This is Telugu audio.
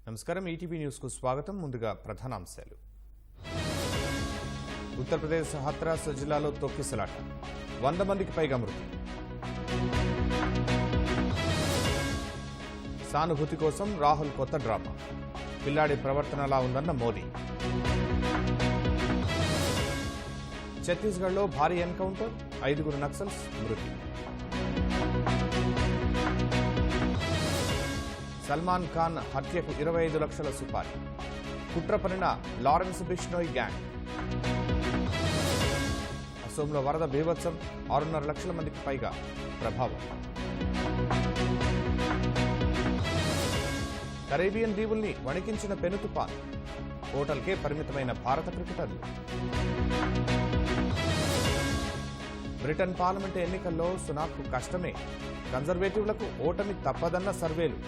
నమస్కారం ఈటీవీ న్యూస్ కు స్వాగతం. ముందుగా ప్రధానాంశాలు. ఉత్తరప్రదేశ్ హత్రాస్ జిల్లాలో తొక్కిసలాట, 100 మందికి పైగా మృతి. సానుభూతి కోసం రాహుల్ కొత్త డ్రామా, పిల్లాడి ప్రవర్తనలా ఉందన్న మోదీ. ఛత్తీస్గఢ్లో భారీ ఎన్కౌంటర్, 5 నక్సల్స్ మృతి. సల్మాన్ ఖాన్ హత్యకు 25 లక్షల సుపారీ, కుట్ర పనిన లారెన్స్ బిష్నోయ్ గ్యాంగ్. అసోంలో వరద బీభత్సం, 6.5 లక్షల మందికి పైగా ప్రభావం. కరేబియన్ దీవుల్ని వణికించిన పెను తుపాన్, హోటల్కే పరిమితమైన భారత క్రికెటర్లు. బ్రిటన్ పార్లమెంటు ఎన్నికల్లో సునాక్కు కష్టమే, కన్జర్వేటివ్లకు ఓటమి తప్పదన్న సర్వేలు.